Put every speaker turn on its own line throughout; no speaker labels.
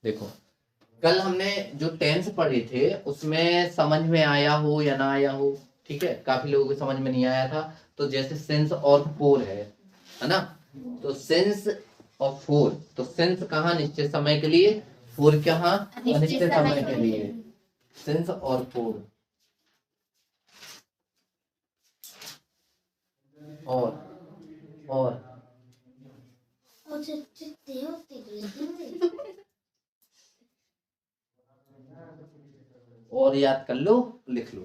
देखो कल हमने जो टेंस पढ़े थे उसमें समझ में आया हो या ना आया हो, ठीक है, काफी लोगों को समझ में नहीं आया था। तो जैसे सिंस और फोर है ना, तो सिंस और फोर, तो सिंस कहाँ निश्चित समय के लिए, फोर कहाँ अनिश्चित समय के लिए। सिंस और फोर और और याद कर लो, लिख लो।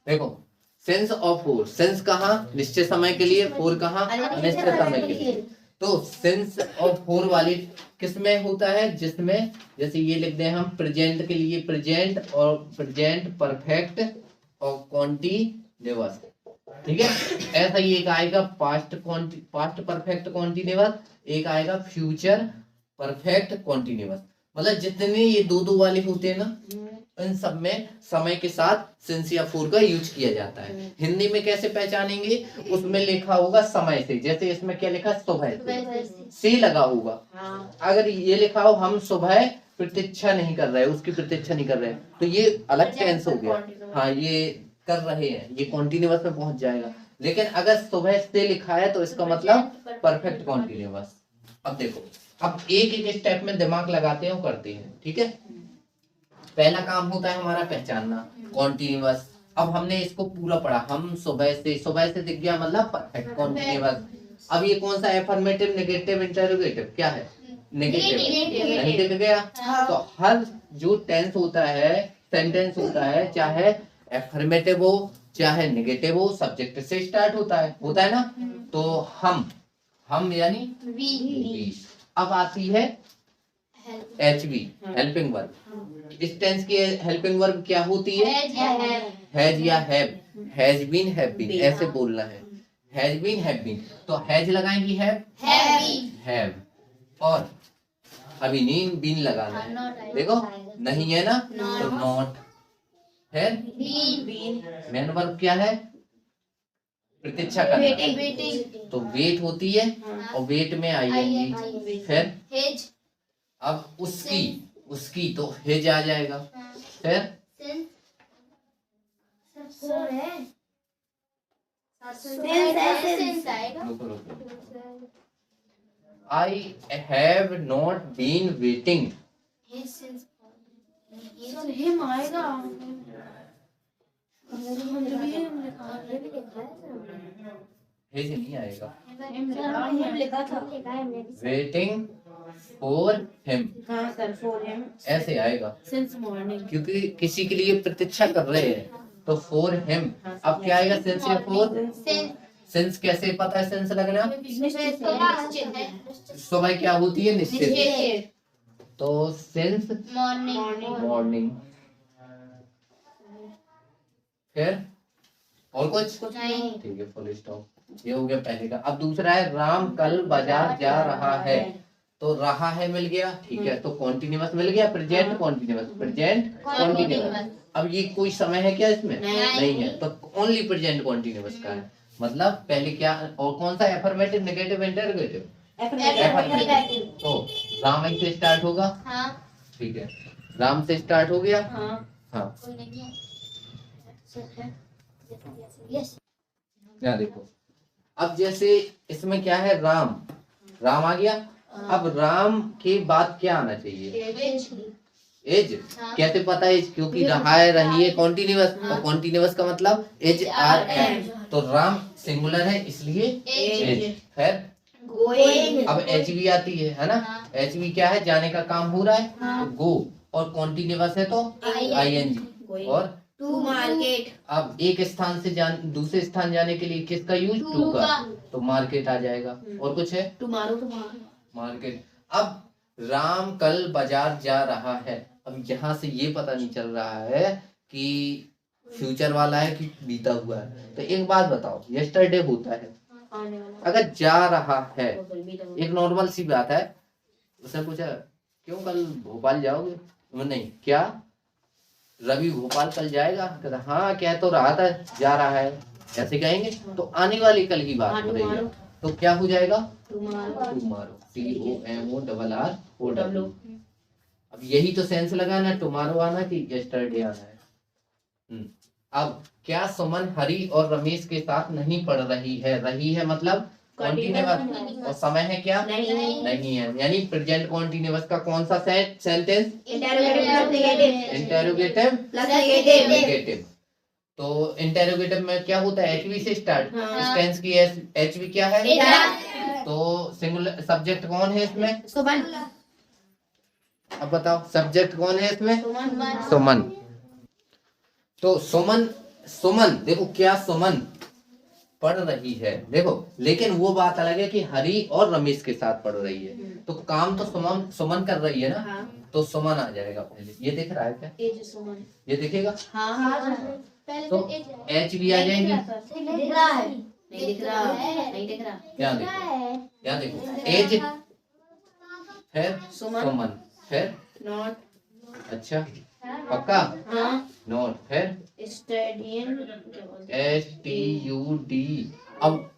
देखो सेंस ऑफ फोर, सेंस कहाँ निश्चित समय के लिए, फोर कहाँ अनिश्चित समय के लिए। तो सेंस ऑफ फोर वाली किसमें होता है, जिसमें जैसे ये लिख दें हम प्रेजेंट के लिए प्रेजेंट और प्रेजेंट परफेक्ट और कॉन्टिन्यूअस, ठीक है। ऐसा ही एक आएगा पास्ट परफेक्ट कॉन्टिन्यूअस, एक आएगा फ्यूचर परफेक्ट कॉन्टिन्यूअस। मतलब जितने ये दो वाले होते हैं ना, इन सब में समय के साथ सिंस या फोर का यूज किया जाता है। हिंदी में कैसे पहचानेंगे, उसमें लिखा होगा समय से, जैसे इसमें क्या लिखा सुबह से लगा होगा। अगर ये लिखा हो हम सुबह प्रतीक्षा नहीं कर रहे, उसकी प्रतीक्षा नहीं कर रहे, तो ये अलग टेंस हो गया। हाँ ये कर रहे हैं, ये कॉन्टिन्यूअस में पहुंच जाएगा। लेकिन अगर सुबह से लिखा है तो इसका मतलब परफेक्ट कॉन्टिन्यूअस। अब देखो, अब एक एक स्टेप में दिमाग लगाते हैं, करते हैं, ठीक है। पहला काम होता है हमारा पहचानना कॉन्टिन्यूअस। अब हमने इसको पूरा पढ़ा, हम सुबह से दिख गया मतलब परफेक्ट कॉन्टिन्यूअस। अब ये कौन सा एफर्मेटिव नेगेटिव इंटरोगेटिव क्या है, नेगेटिव नहीं दिख गया। तो हर जो टेंस होता है, सेंटेंस होता है, चाहे एफर्मेटिव हो चाहे नेगेटिव हो, सब्जेक्ट से स्टार्ट होता है ना। तो हम यानी वी। अब आती है एच बी, हेल्पिंग वर्ब। इस टेंस की हेल्पिंग वर्ब क्या होती है, हैज या have, has been have been, ऐसे बोलना है, हैज बीन हैव बीन। तो हैज लगाएंगी हैव, और अभी नहीं बीन लगाना है, देखो नहीं है ना, तो नॉट है। मेन वर्ब क्या है, प्रतीक्षा करना, तो वेट होती है, और वेट में आएंगी फिर अब उसकी तो हेज आ जाएगा। फिर I have not been waiting, has नहीं आएगा, वेटिंग फॉर हिम ऐसे आएगा, क्योंकि किसी के लिए प्रतीक्षा कर रहे हैं, तो फॉर हिम। अब क्या आएगा, सेंस या फोर। सेंस कैसे पता है सेंस लगना, सुबह क्या होती है निश्चित, तो सेंस मॉर्निंग। फिर और कुछ नहीं, ठीक है, फुल स्टॉप। ये हो गया पहले का। अब दूसरा है राम कल बाजार जा रहा है, तो रहा है मिल गया, ठीक है, तो कॉन्टिन्यूअस मिल गया, प्रेजेंट कॉन्टिन्यूअस, प्रेजेंट कॉन्टिन्यूअस। अब ये कोई समय है क्या इसमें, नहीं है, तो ओनली प्रेजेंट कॉन्टिन्यूअस का है। मतलब पहले क्या, और कौन सा एफर्मेटिव नेगेटिव इंटरोगेटिव, एफर्मेटिव। तो राम से स्टार्ट होगा, ठीक है, राम से स्टार्ट हो गया। हाँ यहाँ देखो, अब जैसे इसमें क्या है, राम आ गया। अब राम के बाद क्या आना चाहिए, एज। कैसे पता है, क्योंकि रहा है रही है कॉन्टिन्यूअस, और कॉन्टिन्यूअस का मतलब एज आर एम, तो राम सिंगुलर है इसलिए एज। फिर अब एच भी आती है ना, एच भी क्या है, जाने का काम हो रहा है, तो गो, और कॉन्टिन्यूअस है तो आई एन जी, और टू मार्केट। अब एक स्थान से दूसरे स्थान जाने के लिए किसका यूज, टू का, तो मार्केट आ जाएगा। और कुछ है, टुमारो मार्केट। अब राम कल बाजार जा रहा है, अब यहाँ से ये पता नहीं चल रहा है कि फ्यूचर वाला है कि बीता हुआ है। तो एक बात बताओ, यस्टरडे होता है, अगर जा रहा है, एक नॉर्मल सी बात है, उसने पूछा क्यों कल भोपाल जाओगे, नहीं क्या रवि भोपाल कल जाएगा, कहता हाँ कह तो रहा था जा रहा है, ऐसे कहेंगे, तो आने वाली कल की बात हो रही है। तो क्या हो जाएगा?
टुमारो।
Tomorrow, TOMORRO। अब यही तो सेंस लगा ना, टुमारो आना कि यस्टरडे आना है। अब क्या सुमन हरी और रमेश के साथ नहीं पढ़ रही है? रही है मतलब कॉन्टिन्यूअस, और समय है क्या? नहीं है, यानी प्रेजेंट कॉन्टिन्यूअस का कौन सा सेंटेंस? Interrogative plus negative. तो इंटेरोगेटिव में क्या होता है? HV से स्टार्ट। इस टेंस की HV क्या है? तो सिंगुलर सब्जेक्ट कौन है इसमें?
सुमन।
अब बताओ सब्जेक्ट कौन है इसमें? सुमन। तो सुमन देखो, क्या सुमन पढ़ रही है, देखो, लेकिन वो बात अलग है कि हरी और रमेश के साथ पढ़ रही है, तो काम तो सुमन कर रही है ना। हाँ। तो सुमन आ जाएगा पहले। ये दिख रहा है क्या? ये दिखेगा?
हाँ।
तो एच भी आ जाएगी।
दिख रहा है? नहीं दिख रहा। नहीं दिख रहा।
यहाँ देखो एज है सुमन, फिर
नॉट।
अच्छा पक्का?
हाँ।
नॉट, फिर STUD। अब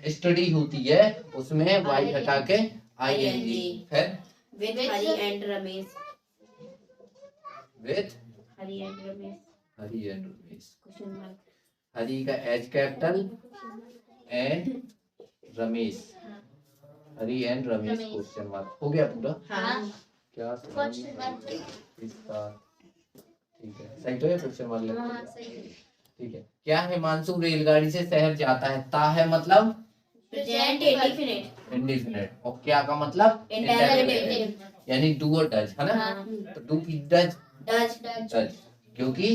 स्टडी होती है, उसमें वाई हटा के ING। फिर
with Hari and Ramesh.
With
Hari and Ramesh.
Hari and Ramesh.
Question mark.
Hari का H capital and Ramesh, Hari and Ramesh question mark. हो गया पूरा?
हाँ।
क्या इसका ठीक है, सही तो है क्वेश्चन मार्क।
हाँ सही है।
ठीक है। क्या हिमांशु रेलगाड़ी से शहर जाता है? ता है मतलब
प्रेजेंट इंडेफिनिट।
इंडेफिनिट, और क्या का मतलब
इंडेफिनिट,
यानी डू और डज है ना।
हाँ।
तो डू की डज
डज,
क्योंकि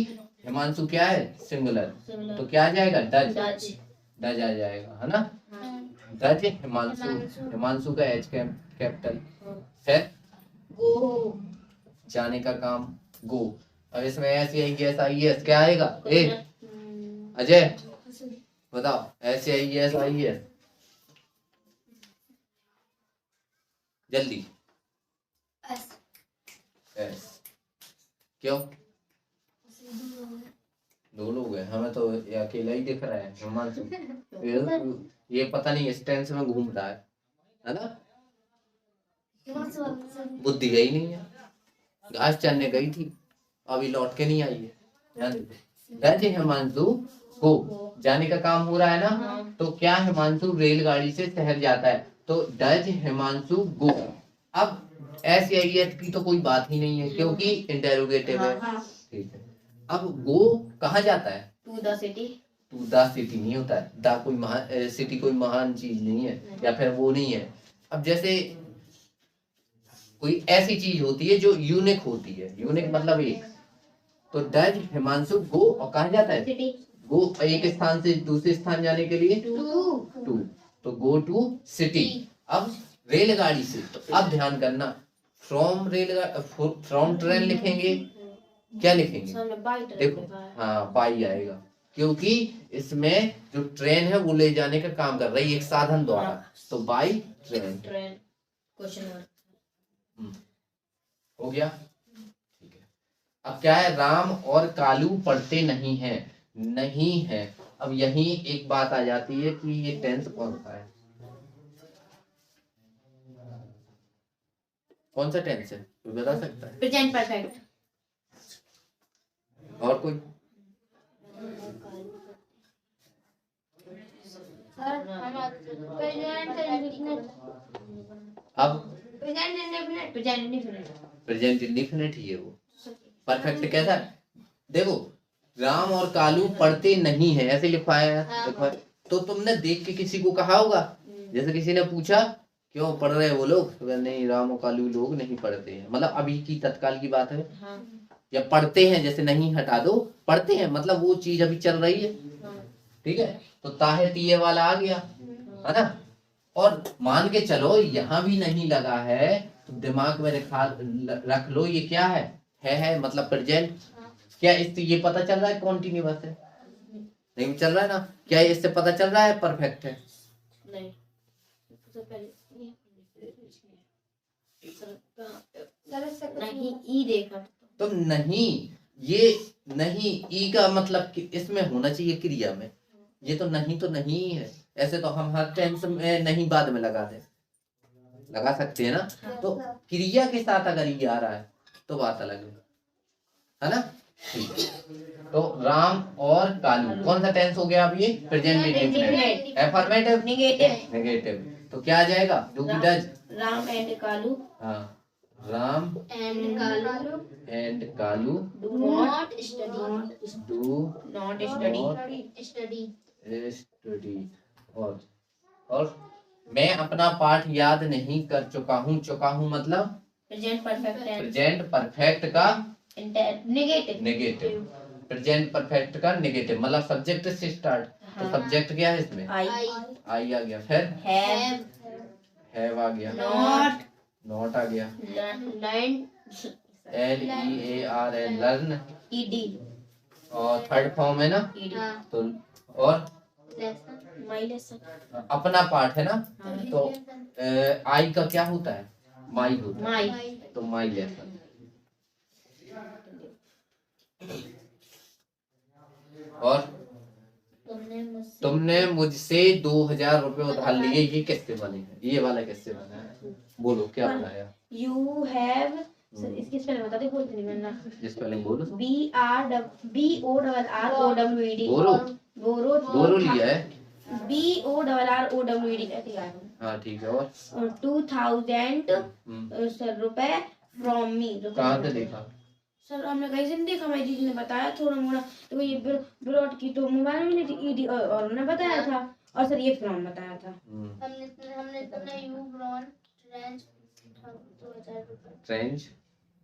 हिमांशु क्या है? सिंगुलर, तो क्या आ जाएगा? डज आ जाएगा, है ना। डज हिमांशु का H कैपिटल। फिर
गो,
जाने का काम, गो। अब इसमें SAIS क्या आएगा? ए अजय बताओ, SAIS जल्दी। S क्यों? दो लोग हैं, हमें तो ये अकेला ही दिख रहा है हिमांशु। ये पता नहीं इस टेंस में घूम रहा है ना। बुद्धि गई नहीं है, घास चरने गई थी, अभी लौट के नहीं आई है। डज हिमांशु को, जाने का काम हो रहा है ना। तो क्या हिमांशु रेलगाड़ी से शहर जाता है? तो डज हिमांशु गो। अब SAIS की तो कोई बात ही नहीं है क्योंकि इंटेरोगेटिव है। ठीक है। अब गो कहाँ जाता है?
To the city.
To the city नहीं होता है, द कोई महान, सिटी कोई महान चीज नहीं है, या फिर वो नहीं है। अब जैसे कोई ऐसी चीज होती है जो यूनिक होती है, यूनिक मतलब एक, तो डज हिमांशु गो, और कहाँ जाता है?
सिटी।
गो एक स्थान से दूसरे स्थान जाने के लिए टू, तो गो टू सिटी। अब रेलगाड़ी से, तो अब ध्यान करना, फ्रॉम फ्रॉम ट्रेन लिखेंगे, क्या लिखेंगे? देखो हाँ बाई आएगा, क्योंकि इसमें जो ट्रेन है वो ले जाने का काम कर रही है एक साधन द्वारा, तो बाई ट्रेन।
Question mark.
हो गया। ठीक है। अब क्या है? राम और कालू पढ़ते नहीं है, नहीं है। अब यही एक बात आ जाती है कि ये टेंस कौन सा है, कौन सा टेंस है, कोई बता सकता है?
Present perfect.
और कोई? अब प्रेजेंट इंडेफिनिट ही है वो। परफेक्ट कैसा? देखो राम और कालू पढ़ते नहीं है ऐसे लिखवाया है, तो तुमने देख के किसी को कहा होगा, जैसे किसी ने पूछा क्यों पढ़ रहे हैं वो लोग, तो नहीं राम और कालू लोग नहीं पढ़ते हैं, मतलब अभी की तत्काल की बात है। या पढ़ते हैं, जैसे नहीं हटा दो, पढ़ते हैं मतलब वो चीज अभी चल रही है। ठीक है, तो ताहे तीये वाला आ गया, है ना। और मान के चलो यहाँ भी नहीं लगा है, तो दिमाग में रख लो ये क्या है मतलब प्रेजेंट। क्या इससे ये पता चल रहा है कॉन्टिन्यूअस है? नहीं चल रहा है ना। क्या इससे पता चल रहा है परफेक्ट है?
नहीं। नहीं ई देखा
तो नहीं, ये नहीं ई का मतलब कि इसमें होना चाहिए क्रिया में, ये तो नहीं ही है, ऐसे तो हम हर टेंस में नहीं बाद में लगा सकते हैं ना। तो क्रिया के साथ अगर ये आ रहा है तो बात अलग है ना। ठीक है। तो राम और कालू कौन सा टेंस हो गया अब ये? Present indefinite. Affirmative negative. तो क्या आ जाएगा? Do be does.
Ram and Kalu.
हाँ, Ram and Kalu
do not study.
Do
not
study. और मैं अपना पाठ याद नहीं कर चुका हूँ मतलब प्रेजेंट परफेक्ट का नेगेटिव। प्रेजेंट परफेक्ट का नेगेटिव मतलब सब्जेक्ट से स्टार्ट। तो सब्जेक्ट क्या है इसमें? आई आ गया। फिर हैव आ गया। नॉट आ गया। LEARN learn. और थर्ड फॉर्म है ना। तो और
माई लेसन।
अपना पार्ट है ना। तो आई का क्या होता है? माई होता है। तो माई लेसन। और तुमने मुझसे 2000 रुपए उधार लिए, ये किससे बने हैं? ये वाला किससे बना है? बोलो क्या बनाया?
You have. इसकी स्पेलिंग बता दे। बोलते नहीं बनना।
स्पेलिंग बोलो।
BORROWED।
बोरो लिया है।
BORROWED।
हाँ ठीक है। और
2000 रुपए फ्रॉम मी।
कहाँ से देखा?
सर हमने कहीं से नहीं देखा, मेरी दीदी ने बताया थोड़ा मोड़ा। तो ये ब्रॉड की तो मोबाइल में नहीं थी और उन्होंने बताया था। और सर ये फ्रॉम बताया था।
हमने यू ब्रॉन
ट्रेंच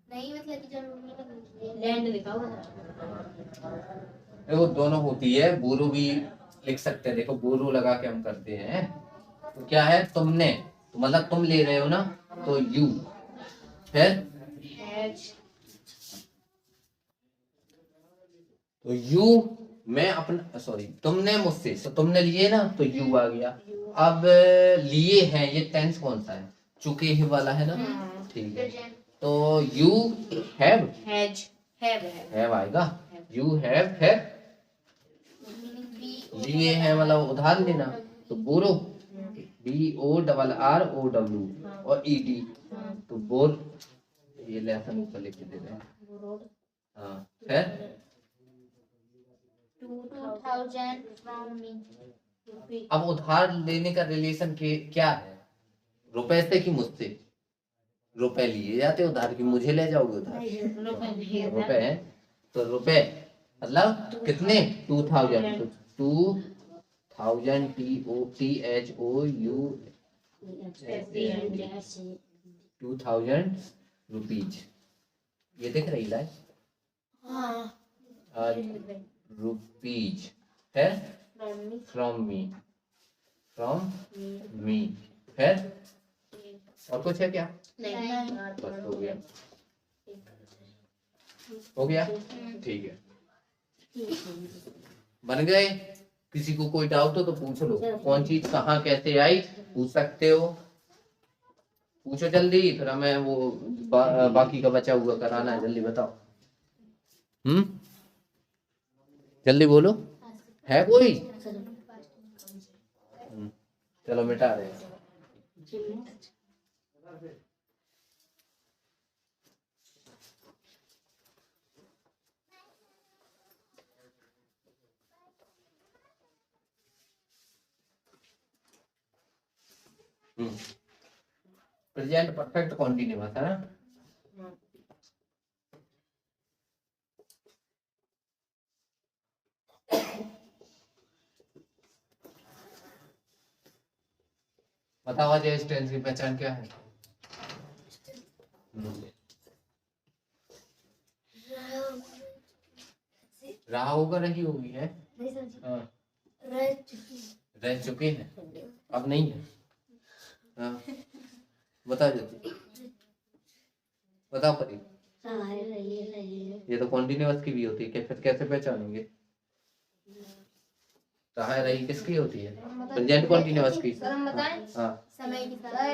नहीं मतलब कि जब
लैंड लिखा हुआ था।
वो दोनों होती है। बोरो भी लिख सकते हैं। देखो बोरो लगा के हम करते हैं। तो क्या है? तुमने तो मतलब तुम ले रहे हो ना। तो यू। फिर तो यू मैं अपना तुमने मुझसे। तो तुमने लिए ना तो यू आ गया। अब लिए हैं ये टेंस कौन सा है? चुके ही वाला है ना। ठीक है। तो यू हैव आएगा। यू हैव है। लिए हैं मतलब उधार लेना। तो बोरो BORROW और ED। तो बोर ये लेसन ऊपर लिख के दे रहे हैं। हाँ फिर
2000 फ्रॉम मी।
अब उधार लेने का रिलेशन क्या है? रुपए से कि मुझसे? रुपए लिए जाते उधार की, मुझे ले जाओगे उधार? रुपए है। तो रुपए मतलब कितने? 2000। तो 2000 2000 रुपीज। ये दिख रही है? रुपीज है। From me. फिर और कुछ है क्या? बस हो गया। ठीक है। बन गए। किसी को कोई डाउट हो तो पूछ लो। कौन चीज कहाँ कैसे आई पूछ सकते हो। पूछो जल्दी, फिर हमें वो बाकी का बचा हुआ कराना है। जल्दी बताओ। जल्दी बोलो। है कोई? चलो मिटा रहे हैं। प्रेजेंट परफेक्ट कॉन्टिन्यूअस है ना। बताओ अजय, इस टेंस की पहचान क्या है? रहा होगा, रही होगी है। हाँ। रह चुके हैं, अब नहीं है। हाँ। बता जल्दी, बताओ परी। ये तो कॉन्टिन्यूअस की भी होती है। फिर कैसे पहचानेंगे? रहा रही किसकी होती है? प्रेजेंट कॉन्टिन्यूअस की। हाँ।
समय की तरह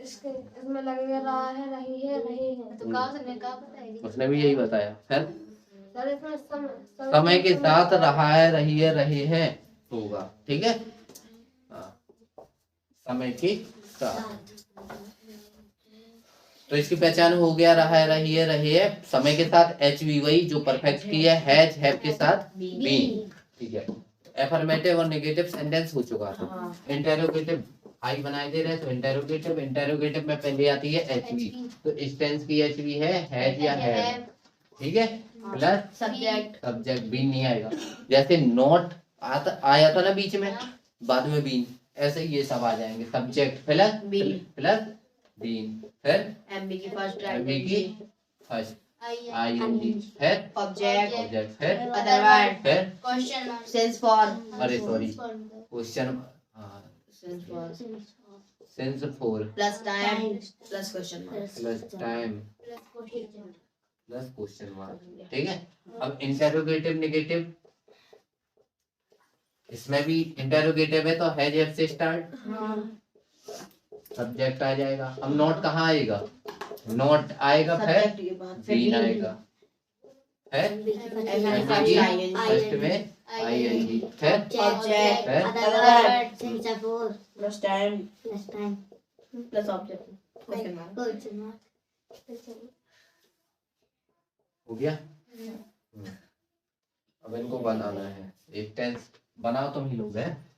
इसमें लगेगा रहा है, रही है, रही है। तो का पता है?
उसने भी यही बताया। फिर समय के साथ रहा है, रही है, रहे हैं होगा। ठीक है। समय के साथ। तो इसकी पहचान हो गया, रहा है, रही है, रहे है, समय के साथ एच वी, वही जो परफेक्ट की है, हैज हैव के साथ बीन। ठीक है, एफर्मेटिव और नेगेटिव सेंटेंस हो चुका था। इंटेरोगेटिव आई बनाए दे रहे, तो इंटेरोगेटिव, इंटेरोगेटिव में पहले आती है एच वी, तो इस टेंस की एच वी है हैज या हैव। ठीक है, प्लस
सब्जेक्ट,
सब्जेक्ट, बीन नहीं आएगा। जैसे नॉट आता आया था ना बीच में, बाद में बीन, ऐसे ही ये सब आ जाएंगे। सब्जेक्ट प्लस प्लस बीन, फिर
एमबी की फर्स्ट
एमबी की फर्स्ट आईएनजी, फिर
ऑब्जेक्ट,
ऑब्जेक्ट, फिर
अदर वर्ड,
फिर
क्वेश्चन मार्क,
सेंस फॉर,
अरे sorry, question,
sense for,
sense four,
plus time, plus question mark,
plus time,
plus question,
plus question mark. ठीक है, अब interrogative negative, इसमें भी इंटेरोगेटिव है तो हैज हैव से स्टार्ट, सब्जेक्ट आ जाएगा। अब नॉट कहाँ आएगा, नॉट आएगा फिर
सब्जेक्ट के बाद फिर
बीन
बीन,
आएगा, है
एमबी
फर्स्ट में आईएनजी, फिर
ऑब्जेक्ट,
फिर
other word,
sense four,
plus time,
plus time,
plus object, question mark.
Question mark.
हो गया। अब इनको बनाना है, एक टेंस बनाओ तुम ही लोग हैं।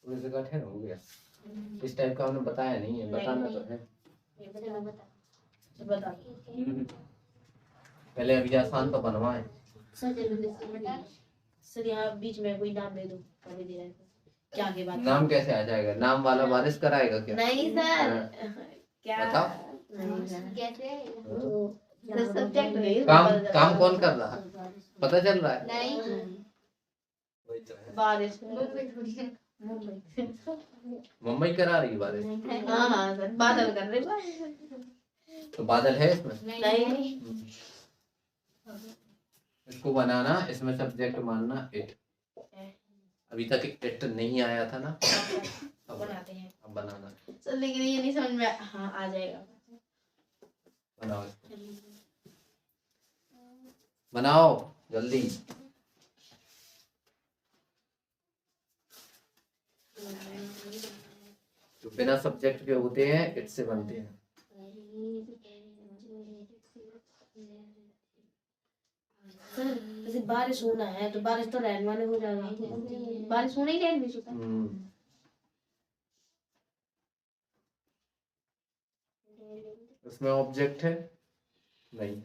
पूरी जगह ठहर हो गया, इस टाइप का हमने बताया नहीं है, बताना तो है।
बता।
पहले अभी आसान तो बनवाए।
सर यहाँ बीच में कोई नाम दे दो, अभी दे रहे हैं क्या के बाद
नाम कैसे आ जाएगा, नाम वाला बारिश कराएगा क्या?
नहीं सर, क्या
बताओ।
नहीं सर,
कैसे
सब्जेक्ट नहीं,
काम कौन कर रहा है, पता चल रहा है?
नहीं,
वही तो है।
बारिश,
मुंबई करा रही है बारिश।
हाँ हाँ सर, बादल कर रहे,
तो बादल है इसमें?
नहीं,
इसको बनाना, इसमें सब्जेक्ट मानना इट। अभी तक इट नहीं आया था ना, अब
बनाते हैं
अब बनाना।
सर, लेकिन ये नहीं समझ में हाँ आ जाएगा।
बनाओ इसको, बनाओ जल्दी। जो बिना सब्जेक्ट के होते हैं इट से बनते हैं।
सर जैसे बारिश होना है तो बारिश तो रहने वाले हो जाएगा, बारिश होना ही रहने भी सकता है।
इसमें ऑब्जेक्ट है नहीं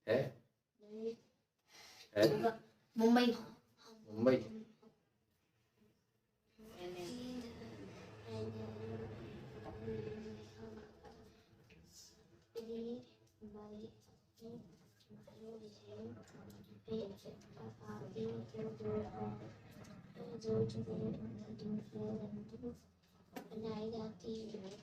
है, है
मुंबई,
मुंबई।
बनाई जाती है।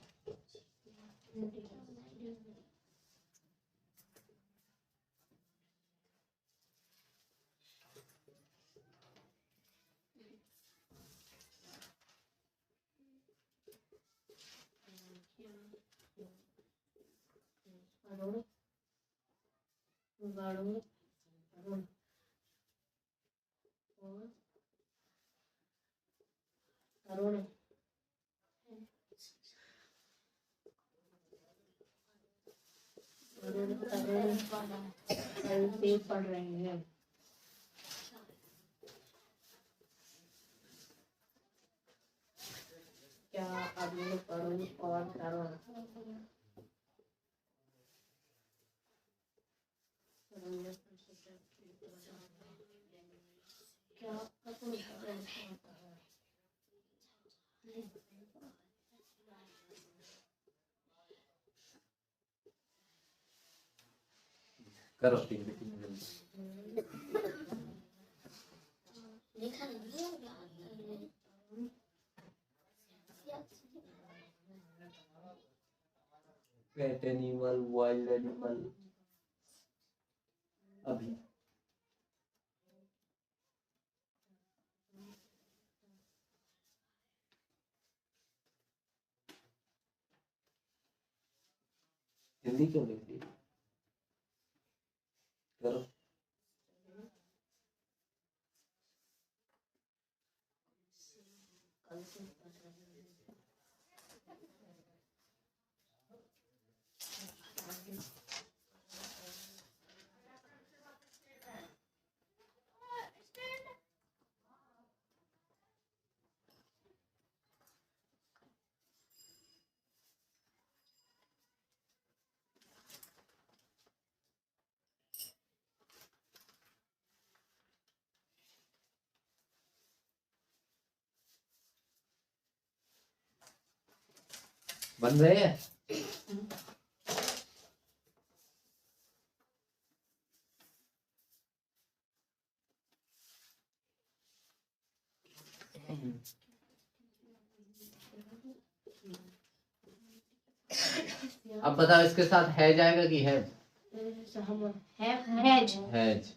पढ़ रहे हैं क्या आदमी पढ़ो और करो।
करो activity जल्दी। Pet animal, wild animal। अभी हिंदी क्यों लिख दी? करो। बन रहे हैं। अब बताओ इसके साथ है जाएगा कि है? हैज।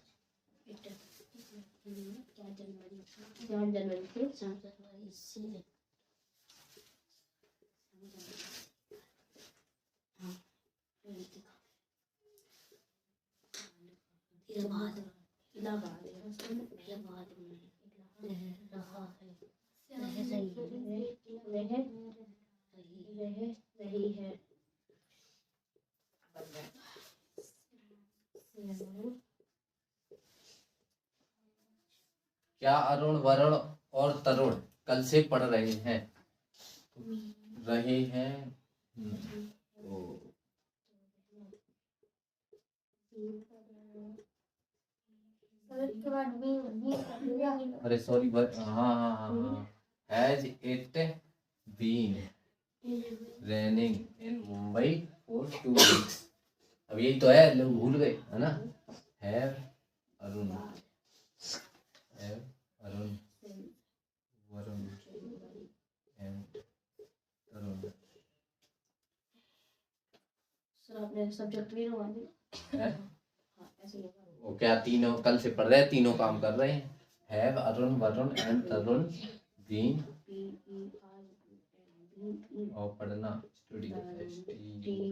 क्या अरुण, वरुण और तरुण कल से पढ़ रहे हैं? रहे हैं। अरे सॉरी, हाँ। Has it been raining in Mumbai for 2 weeks? अब यही तो है, लोग भूल गए है ना। Have Arun, have Arun, Varun and Tarun.
Sir आपने सब्जेक्ट भी करवा दिया
है?
हाँ ऐसे ही होगा।
वो क्या तीनों कल से पढ़ रहे हैं, तीनों काम कर रहे हैं। Have Arun, Varun and Tarun been, और पढ़ना स्टडी, स्टडी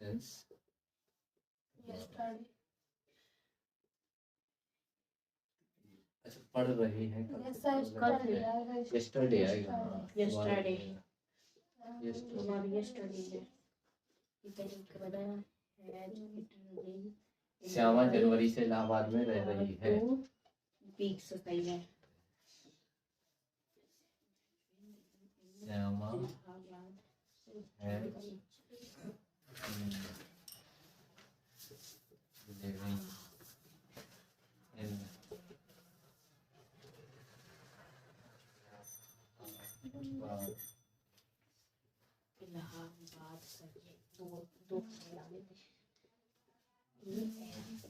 सिंस अच्छा पढ़ रहे हैं यस्टरडे आएगा। हाँ,
Yesterday।
yesterday। श्यामा जनवरी से इलाहाबाद में रह रही है। श्यामा है living in
इलाहाबाद दो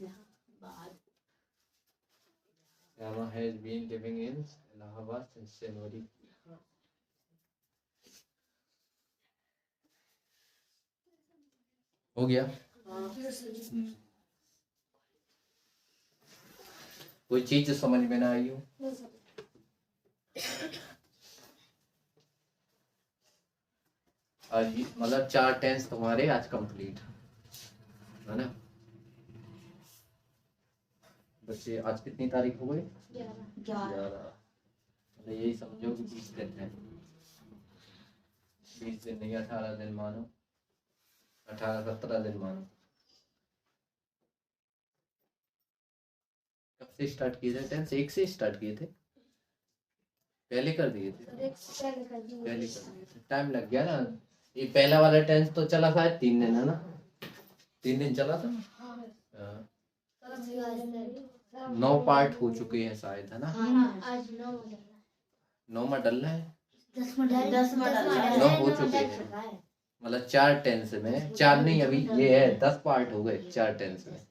Allahabad.
Shama has been living in Allahabad since January। हो गया। कोई चीज समझ में ना आई हो? आज मतलब 4 टेंस तुम्हारे आज कंप्लीट है ना बच्चे। आज कितनी तारीख हो गई? 11। मतलब यही समझो कि 20 दिन है। 20 दिन नहीं, 18 दिन मानो, 18-17 दिन मानो। कब से स्टार्ट किए थे टेंस? 1 से स्टार्ट किए थे? पहले कर दिए थे? पहले कर दिए थे। टाइम लग गया ना। ये पहला वाला टेंस तो चला था 3 दिन है ना? 3 दिन चला था। 9 पार्ट हो चुके हैं शायद है ना?
आज
9 में डल रहा है।
10 में
9 हो चुके हैं। मतलब 4 टेंस में, 4 नहीं, अभी ये है 10 पार्ट हो गए 4 टेंस में।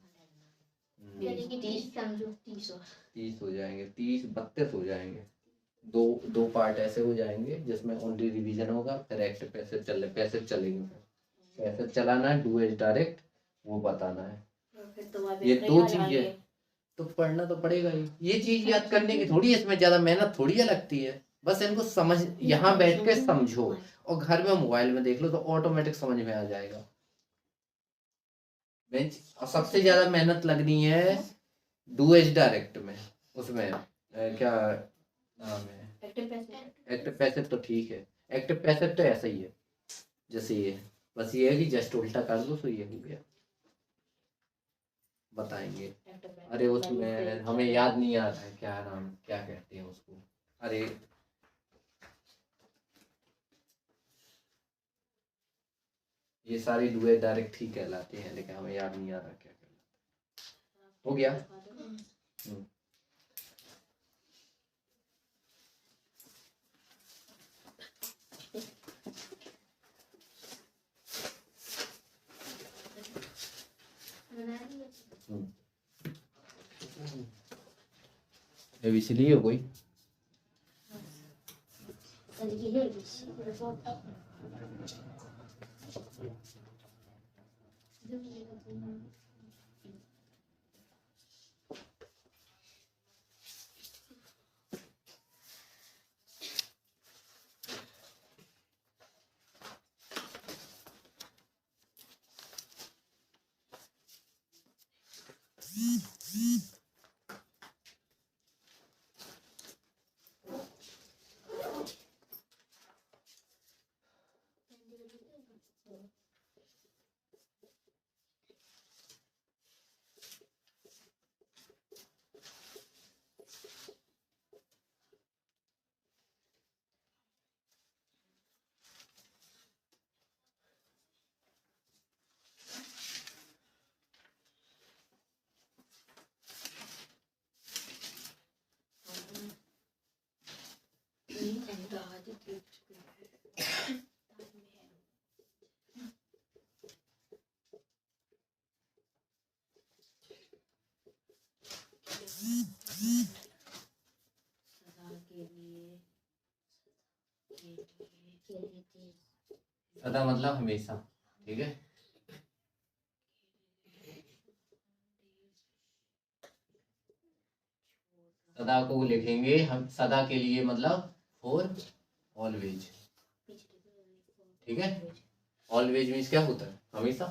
यानी कि 30 समझो, 30 और
30 हो जाएंगे, 30 32 हो जाएंगे। दो दो पार्ट ऐसे हो जाएंगे जिसमें ओनली रिवीजन होगा, फिर एक्टिव पैसिव चलेंगे। पैसिव चलाना है, डू एज डायरेक्ट वो बताना है।
फिर तो वहाँ
ये
पे
2
याद आ
चीजें
गई।
तो पढ़ना तो पड़ेगा ही। ये चीज याद करने की थोड़ी, इसमें ज्यादा मेहनत थोड़ी है लगती है, बस इनको समझ, यहाँ बैठ के समझो और घर में मोबाइल में देख लो तो ऑटोमेटिक समझ में आ जाएगा। बेंच, और सबसे ज्यादा मेहनत लगनी है डू एज डायरेक्ट में, उसमें क्या नाम है, एक्टिव पैसिव तो ठीक है, एक्टिव पैसिव तो ऐसा ही है जैसे ये, बस ये है कि जस्ट उल्टा कर दो तो ये हो गया। बताएंगे। अरे उसमें हमें याद नहीं आ रहा है क्या नाम, क्या कहते हैं उसको, अरे ये सारी डू एज डायरेक्ट ठीक कहलाते हैं, लेकिन हमें याद नहीं आ रहा क्या कहलाता। हो गया। हम्म। इसलिए कोई सदा मतलब हमेशा, ठीक है। सदा को लिखेंगे हम, सदा के लिए मतलब फॉर ऑलवेज, ठीक है। ऑलवेज मीन्स क्या होता है, हमेशा।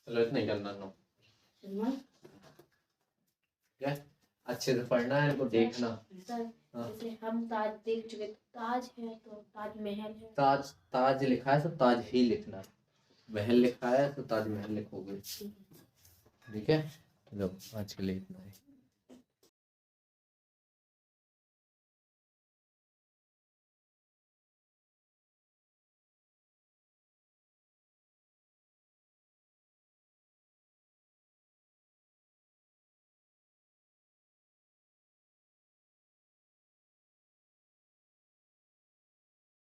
चलो इतना ही करना नो। क्या अच्छे से पढ़ना है, इनको देखना। हाँ।
जैसे हम ताज देख चुके, ताज है तो ताजमहल है।
ताज, ताज लिखा है तो ताज ही लिखना, महल लिखा है तो ताजमहल लिखोगे। ठीक है, चलो आज के लिए इतना ही।